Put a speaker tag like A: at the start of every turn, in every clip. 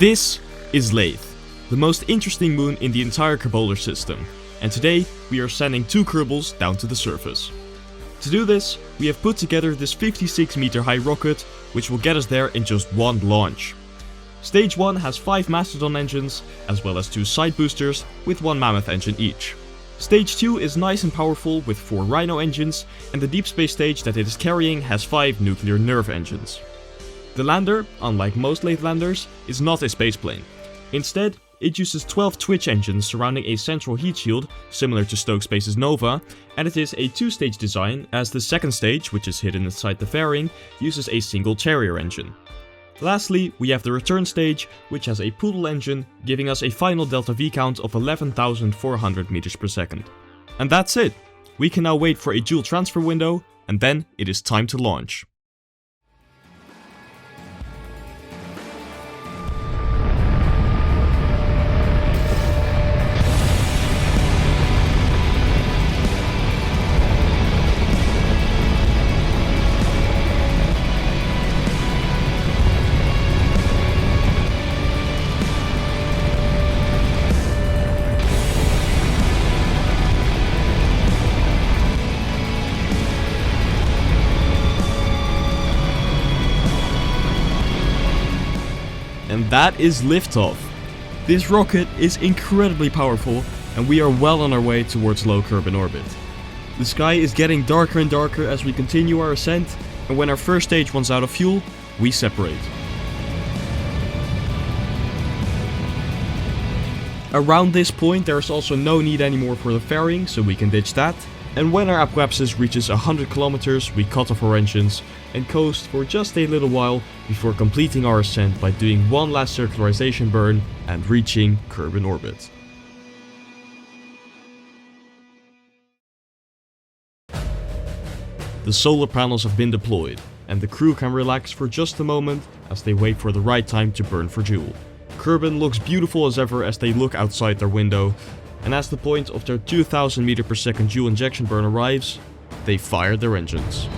A: This is Laythe, the most interesting moon in the entire Kerbal system, and today we are sending 2 Kerbals down to the surface. To do this, we have put together this 56 meter high rocket, which will get us there in just one launch. Stage 1 has 5 Mastodon engines, as well as 2 side boosters with 1 Mammoth engine each. Stage 2 is nice and powerful with 4 Rhino engines, and the deep space stage that it is carrying has 5 nuclear nerve engines. The lander, unlike most Laythe landers, is not a spaceplane. Instead, it uses 12 twitch engines surrounding a central heat shield, similar to Stoke Space's Nova, and it is a 2-stage design, as the second stage, which is hidden inside the fairing, uses a single Terrier engine. Lastly, we have the return stage, which has a Poodle engine, giving us a final delta V count of 11,400 meters per second. And that's it! We can now wait for a Jool transfer window, and then it is time to launch. And that is liftoff. This rocket is incredibly powerful, and we are well on our way towards low Kerbal orbit. The sky is getting darker and darker as we continue our ascent, and when our first stage runs out of fuel, we separate. Around this point there is also no need anymore for the fairing, so we can ditch that. And when our apoapsis reaches 100 kilometers, we cut off our engines and coast for just a little while before completing our ascent by doing one last circularization burn and reaching Kerbal orbit. The solar panels have been deployed, and the crew can relax for just a moment as they wait for the right time to burn for Jool. Kerbal looks beautiful as ever as they look outside their window, and as the point of their 2000 meter per second Jool injection burn arrives, they fire their engines.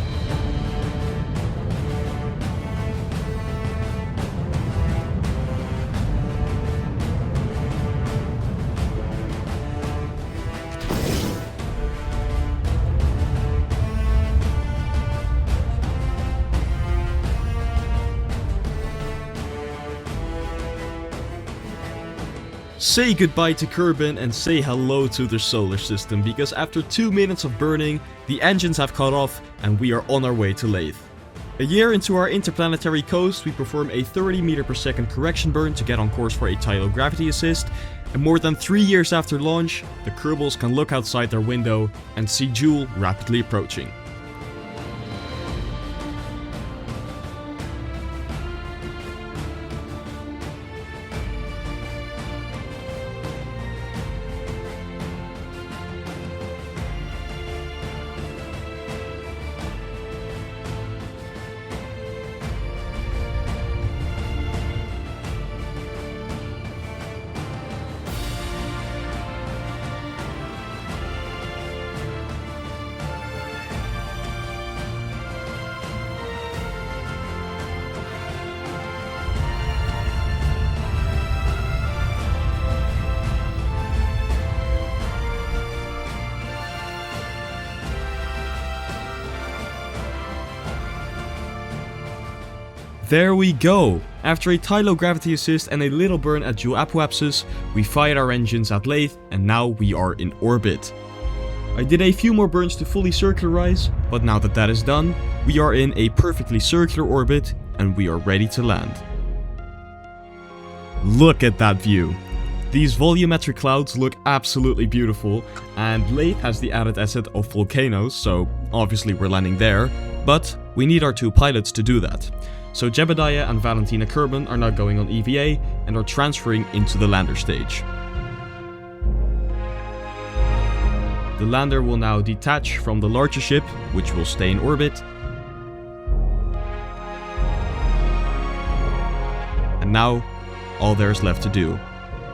A: Say goodbye to Kerbal and say hello to the solar system, because after 2 minutes of burning, the engines have cut off and we are on our way to Laythe. A year into our interplanetary coast, we perform a 30 meter per second correction burn to get on course for a tidal gravity assist, and more than 3 years after launch, the Kerbals can look outside their window and see Jool rapidly approaching. There we go! After a tidal gravity assist and a little burn at Jool apoapsis, we fired our engines at Laythe, and now we are in orbit. I did a few more burns to fully circularize, but now that is done, we are in a perfectly circular orbit and we are ready to land. Look at that view! These volumetric clouds look absolutely beautiful, and Laythe has the added asset of volcanoes, so obviously we're landing there, but we need our 2 pilots to do that. So Jebediah and Valentina Kerbal are now going on EVA and are transferring into the lander stage. The lander will now detach from the larger ship, which will stay in orbit. And now, all there is left to do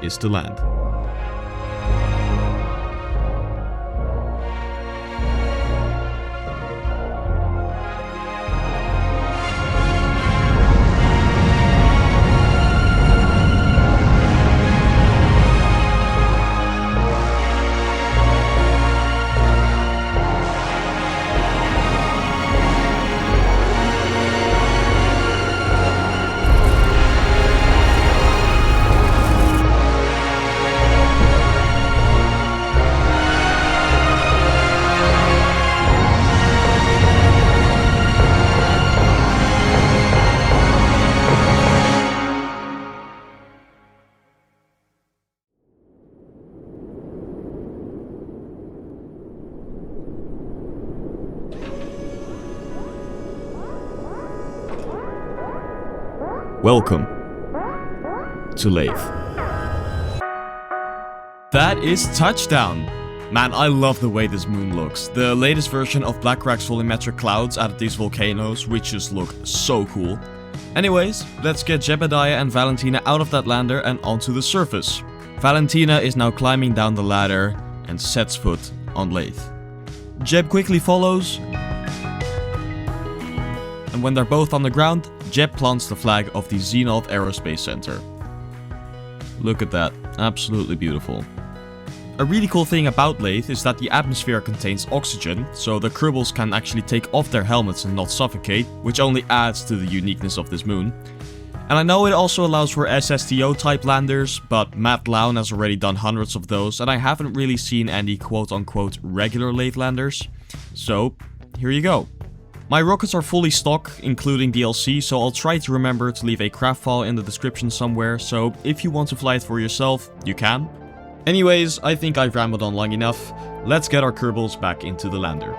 A: is to land. Welcome to Laythe. That is touchdown! Man, I love the way this moon looks. The latest version of Blackrack's volumetric clouds added these volcanoes, which just look so cool. Anyways, let's get Jebediah and Valentina out of that lander and onto the surface. Valentina is now climbing down the ladder and sets foot on Laythe. Jeb quickly follows, and when they're both on the ground, Jeb plants the flag of the Asimov Aerospace Center. Look at that, absolutely beautiful. A really cool thing about Laythe is that the atmosphere contains oxygen, so the Kerbals can actually take off their helmets and not suffocate, which only adds to the uniqueness of this moon. And I know it also allows for SSTO type landers, but Matt Lown has already done hundreds of those, and I haven't really seen any quote-unquote regular Laythe landers. So, here you go. My rockets are fully stock, including DLC, so I'll try to remember to leave a craft file in the description somewhere, so if you want to fly it for yourself, you can. Anyways, I think I've rambled on long enough. Let's get our Kerbals back into the lander.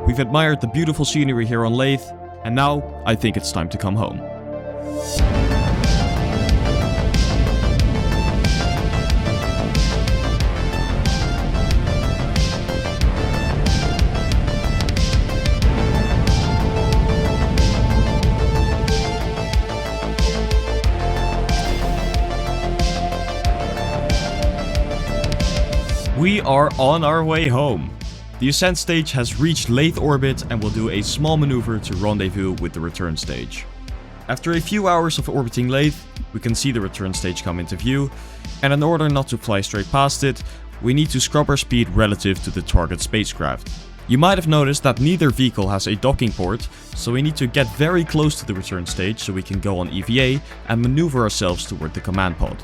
A: We've admired the beautiful scenery here on Laythe, and now I think it's time to come home. We are on our way home. The ascent stage has reached Laythe orbit and will do a small maneuver to rendezvous with the return stage. After a few hours of orbiting Laythe, we can see the return stage come into view, and in order not to fly straight past it, we need to scrub our speed relative to the target spacecraft. You might have noticed that neither vehicle has a docking port, so we need to get very close to the return stage so we can go on EVA and maneuver ourselves toward the command pod.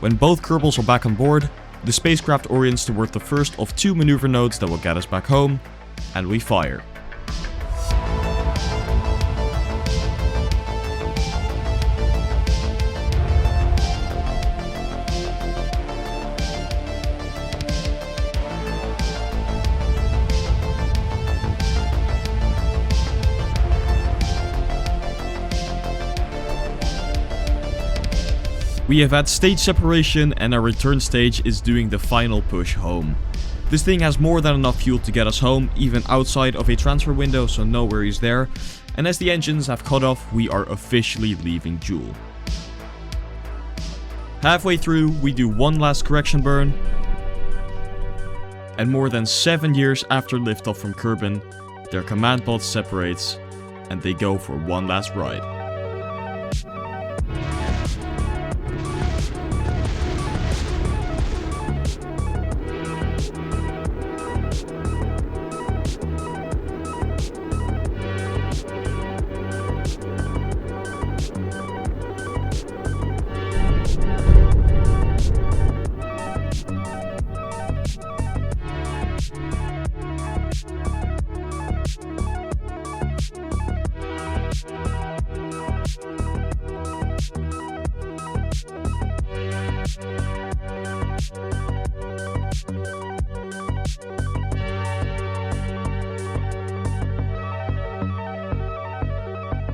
A: When both Kerbals are back on board, the spacecraft orients toward the first of two maneuver nodes that will get us back home, and we fire. We have had stage separation and our return stage is doing the final push home. This thing has more than enough fuel to get us home, even outside of a transfer window, so no worries there. And as the engines have cut off, we are officially leaving Jool. Halfway through, we do one last correction burn. And more than 7 years after liftoff from Kerbin, their command pod separates and they go for one last ride.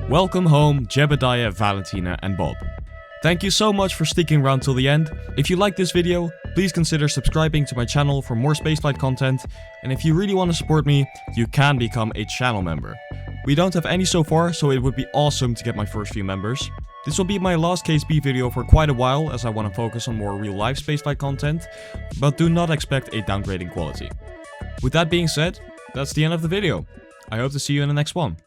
A: Welcome home, Jebediah, Valentina, and Bob. Thank you so much for sticking around till the end. If you like this video, please consider subscribing to my channel for more spaceflight content, and if you really want to support me, you can become a channel member. We don't have any so far, so it would be awesome to get my first few members. This will be my last KSP video for quite a while, as I want to focus on more real-life spaceflight content, but do not expect a downgrading quality. With that being said, that's the end of the video. I hope to see you in the next one.